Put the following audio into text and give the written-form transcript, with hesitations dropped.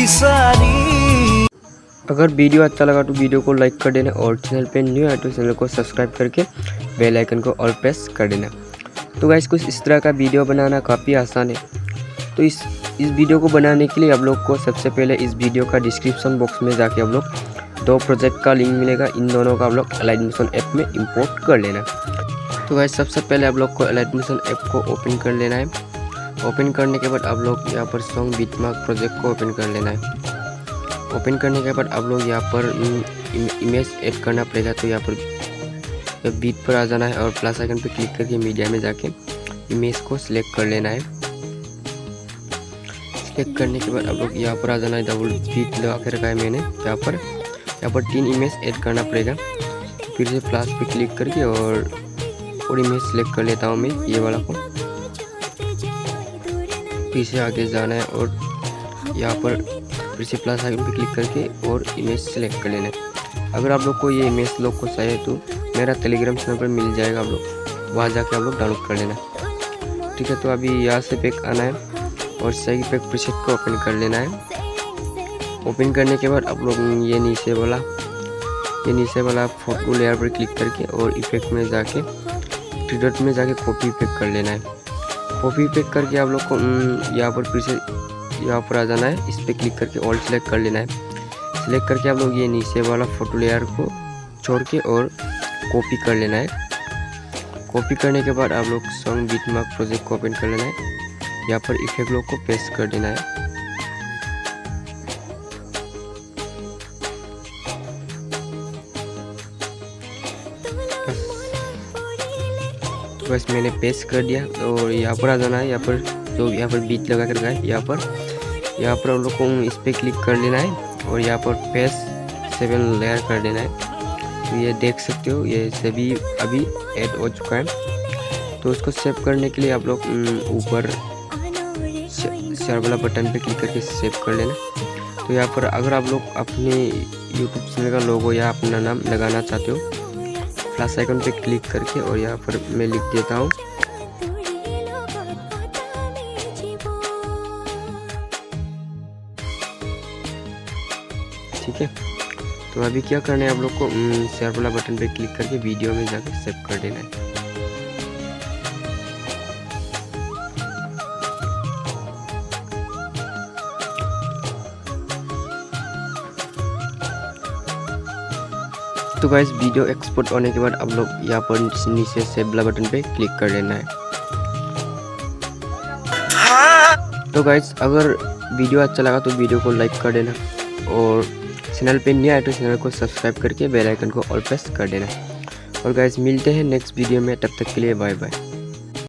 सारी। अगर वीडियो अच्छा लगा तो वीडियो को लाइक कर देना और चैनल पे न्यू है तो चैनल को सब्सक्राइब करके बेल आइकन को ऑल प्रेस कर देना। तो गाइस कुछ इस तरह का वीडियो बनाना काफ़ी आसान है। तो इस वीडियो को बनाने के लिए आप लोग को सबसे पहले इस वीडियो का डिस्क्रिप्शन बॉक्स में जाके आप लोग 2 प्रोजेक्ट का लिंक मिलेगा, इन दोनों का आप लोग एलाइट मोशन ऐप में इंपोर्ट कर लेना। तो गाइस सबसे पहले आप लोग को एलाइट मोशन ऐप को ओपन कर लेना है। ओपन करने के बाद आप लोग यहाँ पर सॉन्ग बिटमार्क प्रोजेक्ट को ओपन कर लेना है। ओपन करने के बाद आप लोग यहाँ पर इमेज ऐड करना पड़ेगा। तो यहाँ पर बीट पर आ जाना है और प्लस आइकन पर क्लिक करके मीडिया में जाके इमेज को सिलेक्ट कर लेना है। सिलेक्ट करने के बाद आप लोग यहाँ पर आ जाना है। डबल बीट लगा के रखा है मैंने। यहाँ पर 3 इमेज ऐड करना पड़ेगा। फिर से प्लस पे क्लिक करके और इमेज सिलेक्ट कर लेता हूँ मैं ये वाला को। फिर से आगे जाना है और यहाँ पर फिर से प्लस आइकन पे क्लिक करके और इमेज सेलेक्ट कर लेना है। अगर आप लोग को ये इमेज लोग को चाहिए तो मेरा टेलीग्राम चैनल पर मिल जाएगा, आप लोग वहाँ जाके आप लोग डाउनलोड कर लेना। ठीक है, तो अभी यहाँ से पैक आना है और सही पैक प्रीसेट को ओपन कर लेना है। ओपन करने के बाद आप लोग ये नीचे वाला फोटो लेयर पर क्लिक करके और इफेक्ट में जाके 3 डॉट में जाके कॉपी पैक कर लेना है। कॉपी पैक करके आप लोग को यहाँ पर फिर से यहाँ पर आ जाना है। इस पर क्लिक करके ऑल सेलेक्ट कर लेना है। सिलेक्ट करके आप लोग ये नीचे वाला फोटो लेयर को छोड़ के और कॉपी कर लेना है। कॉपी करने के बाद आप लोग सॉन्ग बिटमार्क प्रोजेक्ट को ओपन कर लेना है। यहाँ पर इफेक्ट लोग को पेस्ट कर देना है। तो बस मैंने पेस्ट कर दिया और यहाँ पर आ जाना है। यहाँ पर बीट लगा कर है। यहाँ पर हम लोग को इस पर क्लिक कर लेना है और यहाँ पर फेस 7 लेयर कर देना है। तो ये देख सकते हो ये सभी अभी ऐड हो चुका है। तो उसको सेव करने के लिए आप लोग ऊपर शेयर वाला बटन पे क्लिक करके सेव कर लेना। तो यहाँ पर अगर आप लोग अपने यूट्यूब चैनल का लोगो या अपना नाम लगाना चाहते हो, प्लस आइकन पे क्लिक करके और यहाँ पर मैं लिख देता हूँ। ठीक है, तो अभी क्या करना है आप लोग को शेयर वाला बटन पे क्लिक करके वीडियो में जाकर सेव कर देना है। तो गाइस वीडियो एक्सपोर्ट होने के बाद आप लोग यहाँ पर नीचे सेव वाला बटन पे क्लिक कर लेना है। तो गाइस अगर वीडियो अच्छा लगा तो वीडियो को लाइक कर देना और चैनल पे नया है तो चैनल को सब्सक्राइब करके बेल आइकन को ऑल प्रेस कर देना। और गाइस मिलते हैं नेक्स्ट वीडियो में, तब तक के लिए बाय बाय।